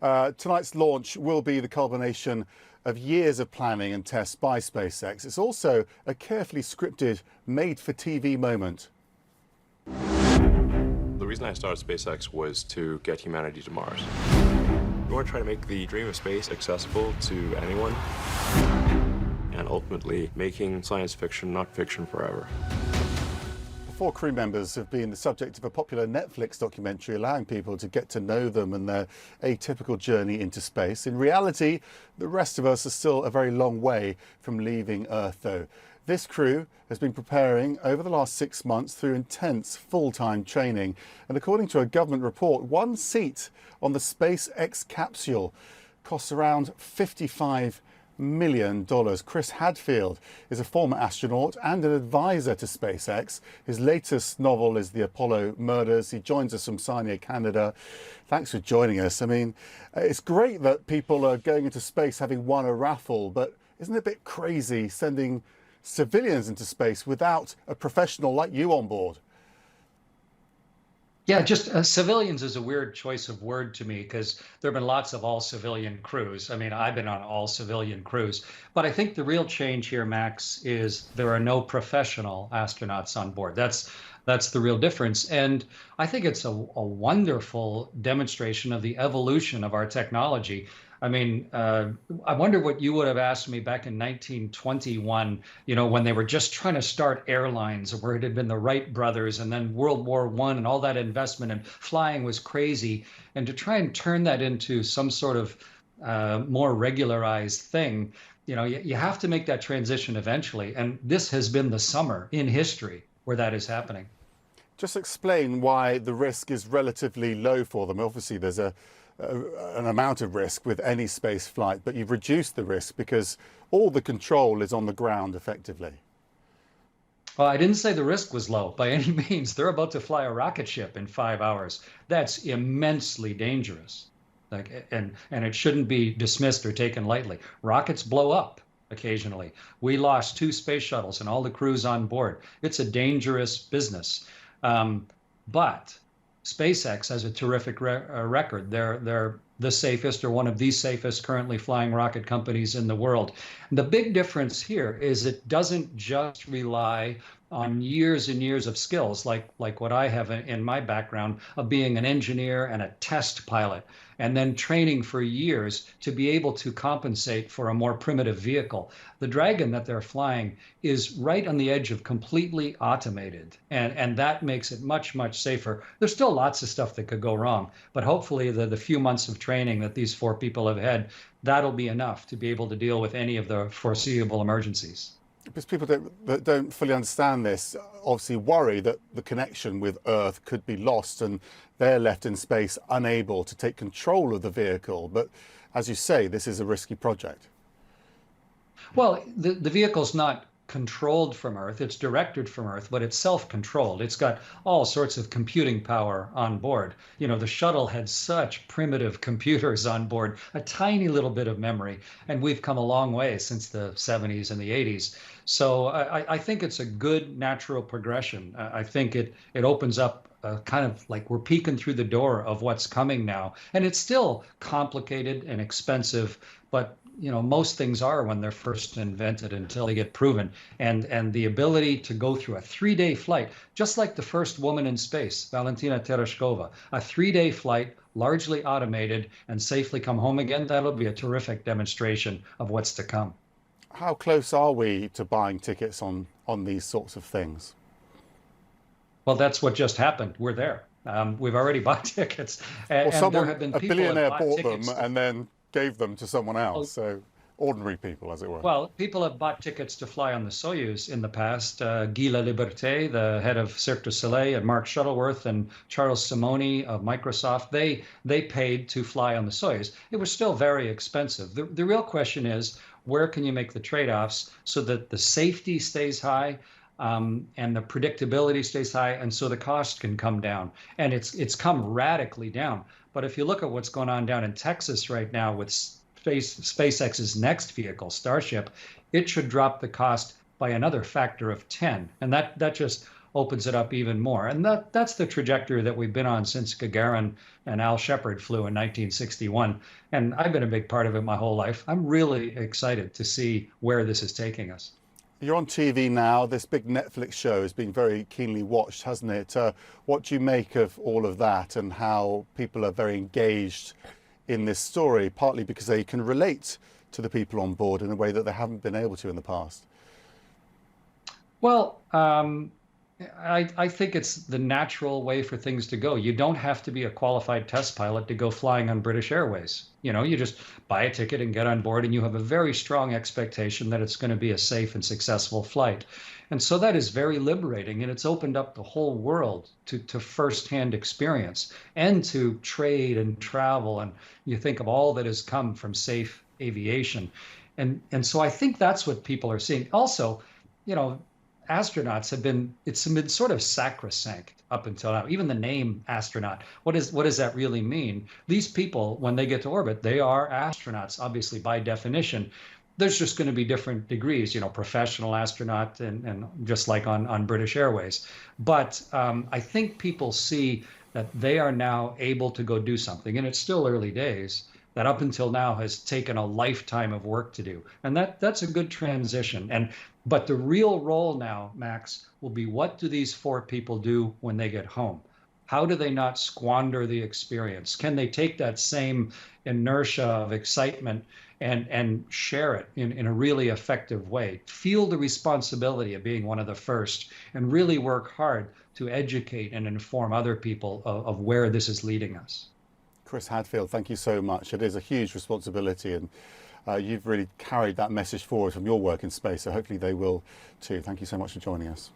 Tonight's launch will be the culmination of years of planning and tests by SpaceX. It's also a carefully scripted, made-for-TV moment. The reason I started SpaceX was to get humanity to Mars. We want to try to make the dream of space accessible to anyone, and ultimately making science fiction not fiction forever. Four crew members have been the subject of a popular Netflix documentary allowing people to get to know them and their atypical journey into space. In reality, the rest of us are still a very long way from leaving Earth, though. This crew has been preparing over the last 6 months through intense full-time training. And according to a government report, one seat on the SpaceX capsule costs around $55 million. Chris Hadfield is a former astronaut and an advisor to SpaceX. His latest novel is The Apollo Murders. He joins us from Sarnia, Canada. Thanks for joining us. I mean, it's great that people are going into space having won a raffle, but isn't it a bit crazy sending civilians into space without a professional like you on board? Yeah, just civilians is a weird choice of word to me because there have been lots of all civilian crews. I mean, I've been on all civilian crews, but I think the real change here, Max, is there are no professional astronauts on board. That's the real difference. And I think it's a wonderful demonstration of the evolution of our technology. I mean, I wonder what you would have asked me back in 1921, you know, when they were just trying to start airlines, where it had been the Wright brothers and then World War I and all that investment and flying was crazy. And to try and turn that into some sort of more regularized thing, you know, you have to make that transition eventually. And this has been the summer in history where that is happening. Just explain why the risk is relatively low for them. Obviously, there's an amount of risk with any space flight, but you've reduced the risk because all the control is on the ground effectively. Well, I didn't say the risk was low by any means. They're about to fly a rocket ship in 5 hours. That's immensely dangerous. And it shouldn't be dismissed or taken lightly. Rockets blow up occasionally. We lost 2 space shuttles and all the crews on board. It's a dangerous business. But SpaceX has a terrific record. They're the safest or one of the safest currently flying rocket companies in the world. And the big difference here is it doesn't just rely on years and years of skills like what I have in my background of being an engineer and a test pilot, and then training for years to be able to compensate for a more primitive vehicle. The Dragon that they're flying is right on the edge of completely automated, and that makes it much, much safer. There's still lots of stuff that could go wrong, but hopefully the few months of training that these 4 people have had, that'll be enough to be able to deal with any of the foreseeable emergencies. Because people that don't fully understand this obviously worry that the connection with Earth could be lost and they're left in space unable to take control of the vehicle. But as you say, this is a risky project. Well, the vehicle's not controlled from Earth, it's directed from Earth, but it's self-controlled. It's got all sorts of computing power on board. You know, the shuttle had such primitive computers on board, a tiny little bit of memory, and we've come a long way since the 70s and the 80s. So I think it's a good natural progression. I think it opens up kind of like we're peeking through the door of what's coming now. And it's still complicated and expensive, but you know, most things are when they're first invented until they get proven. And the ability to go through a 3-day flight, just like the first woman in space, Valentina Tereshkova, a 3-day flight, largely automated, and safely come home again, that'll be a terrific demonstration of what's to come. How close are we to buying tickets on these sorts of things? Well, that's what just happened. We're there. We've already bought tickets. Well, and there have been a people billionaire that bought them and then gave them to someone else. Oh. So ordinary people, as it were. Well, people have bought tickets to fly on the Soyuz in the past. Guy Laliberté, the head of Cirque du Soleil, and Mark Shuttleworth and Charles Simonyi of Microsoft, they paid to fly on the Soyuz. It was still very expensive. The real question is, where can you make the trade-offs so that the safety stays high and the predictability stays high, and so the cost can come down? And it's come radically down. But if you look at what's going on down in Texas right now with SpaceX's next vehicle, Starship, it should drop the cost by another factor of 10. And that just opens it up even more. And that's the trajectory that we've been on since Gagarin and Al Shepard flew in 1961. And I've been a big part of it my whole life. I'm really excited to see where this is taking us. You're on TV now. This big Netflix show has been very keenly watched, hasn't it? What do you make of all of that and how people are very engaged in this story, partly because they can relate to the people on board in a way that they haven't been able to in the past? Well, I think it's the natural way for things to go. You don't have to be a qualified test pilot to go flying on British Airways. You just buy a ticket and get on board, and you have a very strong expectation that it's going to be a safe and successful flight. And so that is very liberating, and it's opened up the whole world to firsthand experience and to trade and travel. And you think of all that has come from safe aviation. And so I think that's what people are seeing. Also, astronauts it's been sort of sacrosanct up until now. Even the name astronaut, what does that really mean? These people, when they get to orbit, they are astronauts, obviously by definition. There's just going to be different degrees, professional astronaut and just like on British Airways. But I think people see that they are now able to go do something, and it's still early days, that up until now has taken a lifetime of work to do. And that's a good transition. But the real role now, Max, will be, what do these 4 people do when they get home? How do they not squander the experience? Can they take that same inertia of excitement and share it in a really effective way? Feel the responsibility of being one of the first and really work hard to educate and inform other people of where this is leading us. Chris Hadfield, thank you so much. It is a huge responsibility, and you've really carried that message forward from your work in space, so hopefully they will too. Thank you so much for joining us.